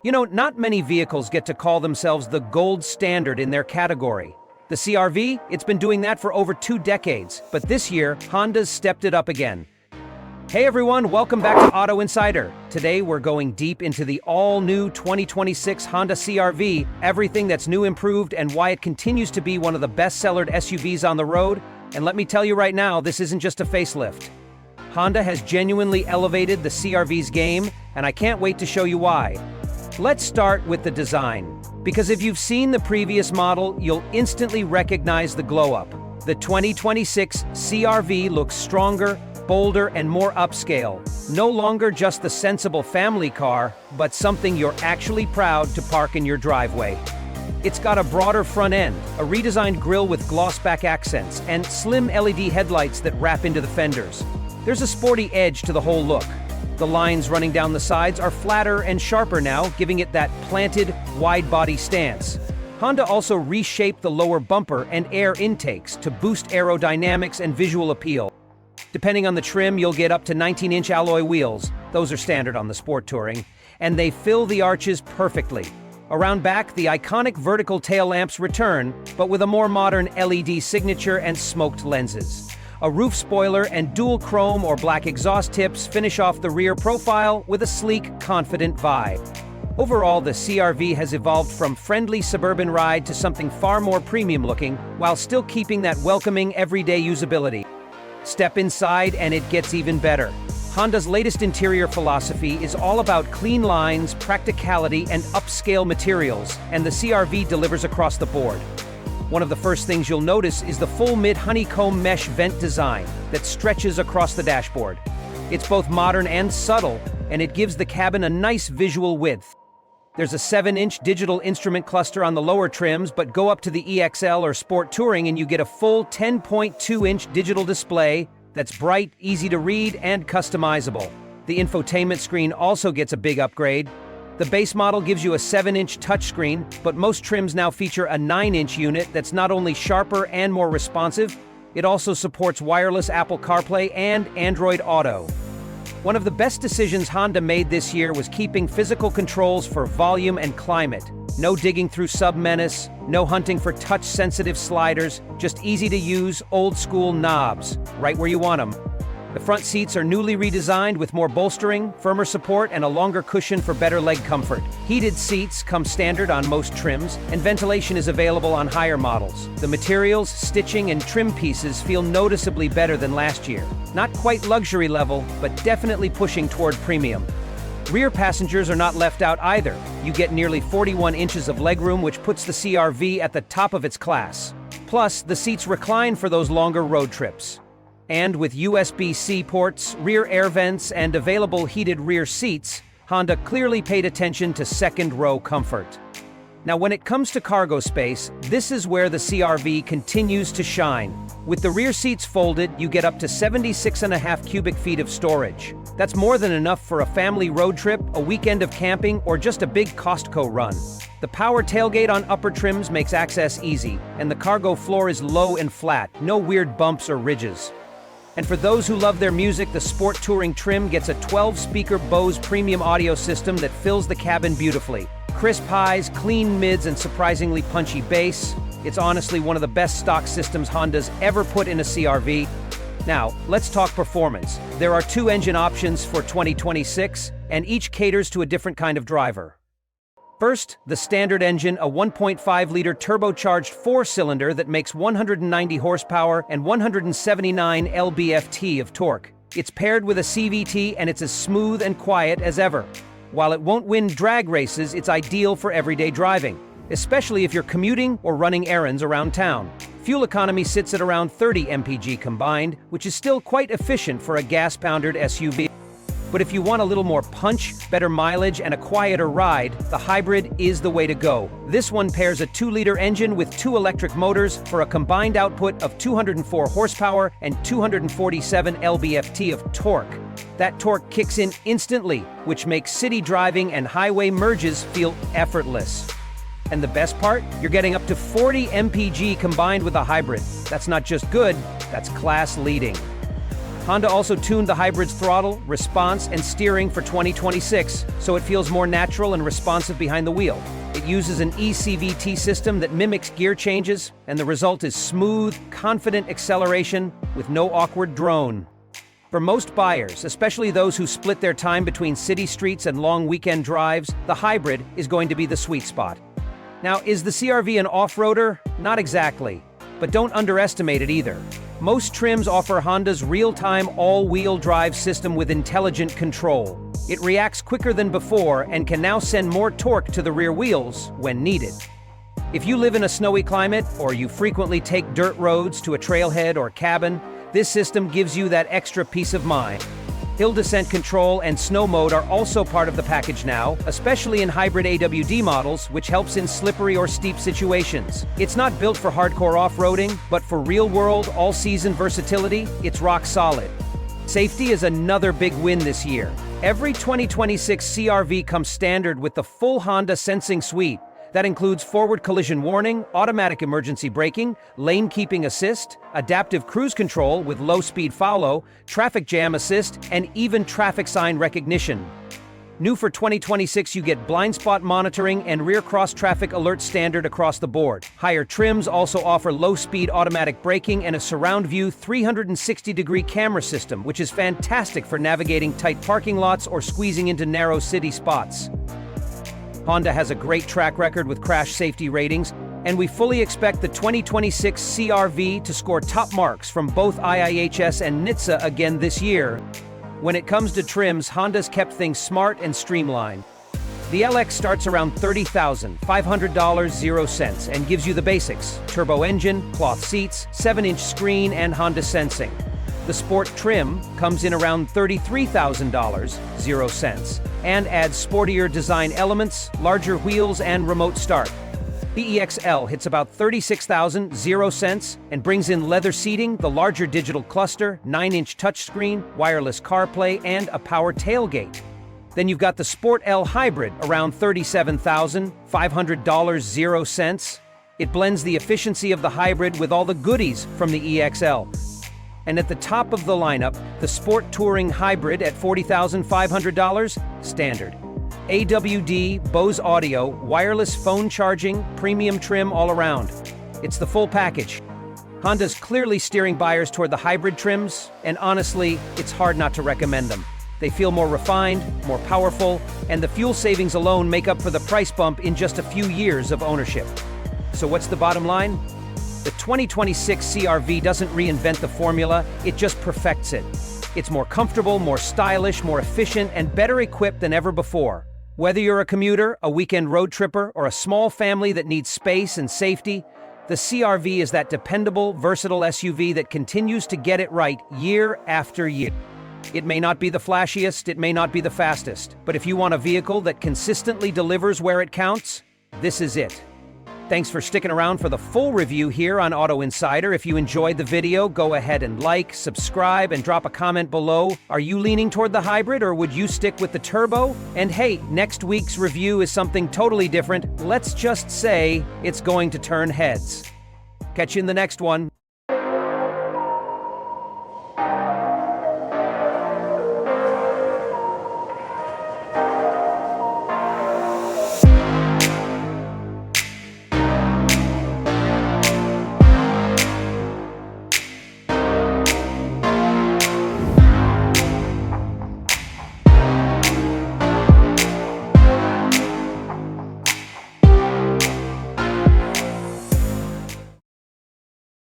You know, not many vehicles get to call themselves the gold standard in their category. The CR-V, it's been doing that for over 2 decades, but this year, Honda's stepped it up again. Hey everyone, welcome back to Auto Insider. Today we're going deep into the all-new 2026 Honda CR-V, everything that's new, improved, and why it continues to be one of the best-sellered SUVs on the road. And let me tell you right now, this isn't just a facelift. Honda has genuinely elevated the CR-V's game, and I can't wait to show you why. Let's start with the design, because if you've seen the previous model, you'll instantly recognize the glow-up. The 2026 CR-V looks stronger, bolder, and more upscale. No longer just the sensible family car, but something you're actually proud to park in your driveway. It's got a broader front end, a redesigned grille with gloss-back accents, and slim LED headlights that wrap into the fenders. There's a sporty edge to the whole look. The lines running down the sides are flatter and sharper now, giving it that planted, wide-body stance. Honda also reshaped the lower bumper and air intakes to boost aerodynamics and visual appeal. Depending on the trim, you'll get up to 19-inch alloy wheels. Those are standard on the Sport Touring, and they fill the arches perfectly. Around back, the iconic vertical tail lamps return, but with a more modern LED signature and smoked lenses. A roof spoiler and dual chrome or black exhaust tips finish off the rear profile with a sleek, confident vibe. Overall, the CR-V has evolved from friendly suburban ride to something far more premium-looking, while still keeping that welcoming everyday usability. Step inside and it gets even better. Honda's latest interior philosophy is all about clean lines, practicality, and upscale materials, and the CR-V delivers across the board. One of the first things you'll notice is the full mid-honeycomb mesh vent design that stretches across the dashboard. It's both modern and subtle, and it gives the cabin a nice visual width. There's a 7-inch digital instrument cluster on the lower trims, but go up to the EXL or Sport Touring and you get a full 10.2-inch digital display that's bright, easy to read, and customizable. The infotainment screen also gets a big upgrade. The base model gives you a 7-inch touchscreen, but most trims now feature a 9-inch unit that's not only sharper and more responsive, it also supports wireless Apple CarPlay and Android Auto. One of the best decisions Honda made this year was keeping physical controls for volume and climate. No digging through sub-menace, no hunting for touch-sensitive sliders, just easy-to-use, old-school knobs, right where you want them. The front seats are newly redesigned with more bolstering, firmer support, and a longer cushion for better leg comfort. Heated seats come standard on most trims, and ventilation is available on higher models. The materials, stitching, and trim pieces feel noticeably better than last year. Not quite luxury level, but definitely pushing toward premium. Rear passengers are not left out either. You get nearly 41 inches of legroom, which puts the CR-V at the top of its class. Plus, the seats recline for those longer road trips. And with USB-C ports, rear air vents, and available heated rear seats, Honda clearly paid attention to second-row comfort. Now, when it comes to cargo space, this is where the CR-V continues to shine. With the rear seats folded, you get up to 76.5 cubic feet of storage. That's more than enough for a family road trip, a weekend of camping, or just a big Costco run. The power tailgate on upper trims makes access easy, and the cargo floor is low and flat, no weird bumps or ridges. And for those who love their music, the Sport Touring trim gets a 12-speaker Bose premium audio system that fills the cabin beautifully. Crisp highs, clean mids, and surprisingly punchy bass. It's honestly one of the best stock systems Honda's ever put in a CR-V. Now, let's talk performance. There are 2 engine options for 2026, and each caters to a different kind of driver. First, the standard engine, a 1.5-liter turbocharged 4-cylinder that makes 190 horsepower and 179 lb-ft of torque. It's paired with a CVT and it's as smooth and quiet as ever. While it won't win drag races, it's ideal for everyday driving, especially if you're commuting or running errands around town. Fuel economy sits at around 30 mpg combined, which is still quite efficient for a gas-powered SUV. But if you want a little more punch, better mileage, and a quieter ride, the hybrid is the way to go. This one pairs a 2-liter engine with 2 electric motors for a combined output of 204 horsepower and 247 lb-ft of torque. That torque kicks in instantly, which makes city driving and highway merges feel effortless. And the best part? You're getting up to 40 mpg combined with a hybrid. That's not just good, that's class leading. Honda also tuned the hybrid's throttle, response, and steering for 2026, so it feels more natural and responsive behind the wheel. It uses an eCVT system that mimics gear changes, and the result is smooth, confident acceleration with no awkward drone. For most buyers, especially those who split their time between city streets and long weekend drives, the hybrid is going to be the sweet spot. Now, is the CR-V an off-roader? Not exactly, but don't underestimate it either. Most trims offer Honda's real-time all-wheel drive system with intelligent control. It reacts quicker than before and can now send more torque to the rear wheels when needed. If you live in a snowy climate or you frequently take dirt roads to a trailhead or cabin, this system gives you that extra peace of mind. Hill descent control and snow mode are also part of the package now, especially in hybrid AWD models, which helps in slippery or steep situations. It's not built for hardcore off-roading, but for real-world, all-season versatility, it's rock solid. Safety is another big win this year. Every 2026 CR-V comes standard with the full Honda Sensing Suite. That includes forward collision warning, automatic emergency braking, lane keeping assist, adaptive cruise control with low-speed follow, traffic jam assist, and even traffic sign recognition. New for 2026, you get blind spot monitoring and rear cross-traffic alert standard across the board. Higher trims also offer low-speed automatic braking and a surround view 360-degree camera system, which is fantastic for navigating tight parking lots or squeezing into narrow city spots. Honda has a great track record with crash safety ratings, and we fully expect the 2026 CR-V to score top marks from both IIHS and NHTSA again this year. When it comes to trims, Honda's kept things smart and streamlined. The LX starts around $30,500 and gives you the basics: turbo engine, cloth seats, 7-inch screen, and Honda Sensing. The Sport trim comes in around $33,000 and adds sportier design elements, larger wheels, and remote start. The EXL hits about $36,000 and brings in leather seating, the larger digital cluster, 9-inch touchscreen, wireless CarPlay, and a power tailgate. Then you've got the Sport L Hybrid, around $37,500. It blends the efficiency of the hybrid with all the goodies from the EXL. And at the top of the lineup, the Sport Touring Hybrid at $40,500, standard. AWD, Bose audio, wireless phone charging, premium trim all around. It's the full package. Honda's clearly steering buyers toward the hybrid trims, and honestly, it's hard not to recommend them. They feel more refined, more powerful, and the fuel savings alone make up for the price bump in just a few years of ownership. So what's the bottom line? The 2026 CR-V doesn't reinvent the formula, it just perfects it. It's more comfortable, more stylish, more efficient, and better equipped than ever before. Whether you're a commuter, a weekend road tripper, or a small family that needs space and safety, the CR-V is that dependable, versatile SUV that continues to get it right year after year. It may not be the flashiest, it may not be the fastest, but if you want a vehicle that consistently delivers where it counts, this is it. Thanks for sticking around for the full review here on Auto Insider. If you enjoyed the video, go ahead and like, subscribe, and drop a comment below. Are you leaning toward the hybrid, or would you stick with the turbo? And hey, next week's review is something totally different. Let's just say it's going to turn heads. Catch you in the next one.